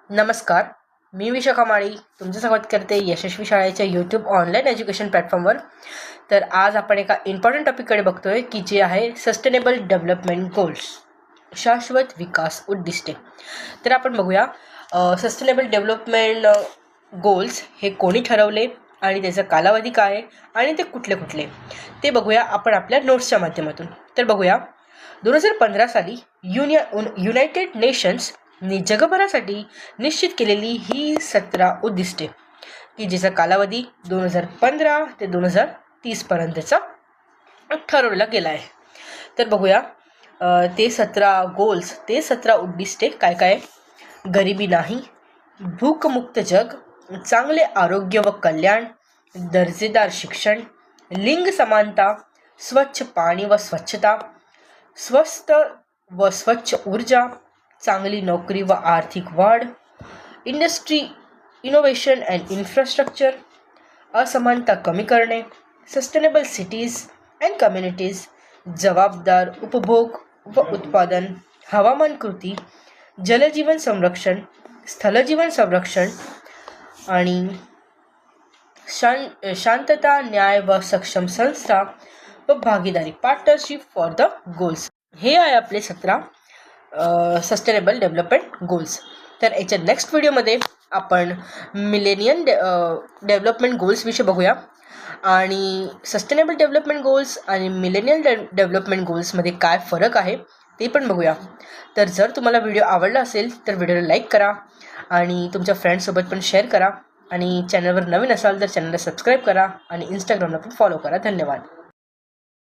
नमस्कार, मी विशाखा माळी तुमचं स्वागत करते यशस्वी शाळेच्या यूट्यूब ऑनलाईन एज्युकेशन प्लॅटफॉर्मवर. तर आज आपण एका इम्पॉर्टंट टॉपिककडे बघतोय की जे आहे सस्टेनेबल डेव्हलपमेंट गोल्स, शाश्वत विकास उद्दिष्टे. तर आपण बघूया सस्टेनेबल डेव्हलपमेंट गोल्स हे कोणी ठरवले आणि त्याचा कालावधी काय आहे आणि ते कुठले कुठले ते बघूया आपण आपल्या नोट्सच्या माध्यमातून. तर बघूया 2015 साली युनायटेड नेशन्स जगभरासाठी निश्चित केलेली ही 17 उद्दिष्टे की जिचा कालावधी 2015 ते 2030 पर्यंतचा ठरवला गेला आहे. तर बघूया ते 17 गोल्स, ते 17 उद्दिष्टे काय काय. गरिबी नाही, भूकमुक्त जग, चांगले आरोग्य व कल्याण, दर्जेदार शिक्षण, लिंग समानता, स्वच्छ पाणी व स्वच्छता, स्वस्त व स्वच्छ ऊर्जा, चांगली नोकरी व आर्थिक वाढ, इंडस्ट्री इनोव्हेशन अँड इन्फ्रास्ट्रक्चर, असमानता कमी करणे, सस्टेनेबल सिटीज अँड कम्युनिटीज, जबाबदार उपभोग व उत्पादन, हवामान कृती, जलजीवन संरक्षण, स्थलजीवन संरक्षण आणि शांतता, न्याय व सक्षम संस्था व भागीदारी, पार्टनरशिप फॉर द गोल्स. हे आहे आपले 17 सस्टेनेबल डेव्हलपमेंट गोल्स. तर याच्या नेक्स्ट व्हिडिओमध्ये आपण मिलेनियम डेव्हलपमेंट गोल्सविषयी बघूया आणि सस्टेनेबल डेव्हलपमेंट गोल्स आणि मिलेनियम डेव्हलपमेंट गोल्समध्ये काय फरक आहे ते पण बघूया. तर जर तुम्हाला व्हिडिओ आवडला असेल तर व्हिडिओला लाईक करा आणि तुमच्या फ्रेंड्ससोबत पण शेअर करा आणि चॅनलवर नवीन असाल तर चॅनलला सबस्क्राईब करा आणि इंस्टाग्रामला पण फॉलो करा. धन्यवाद.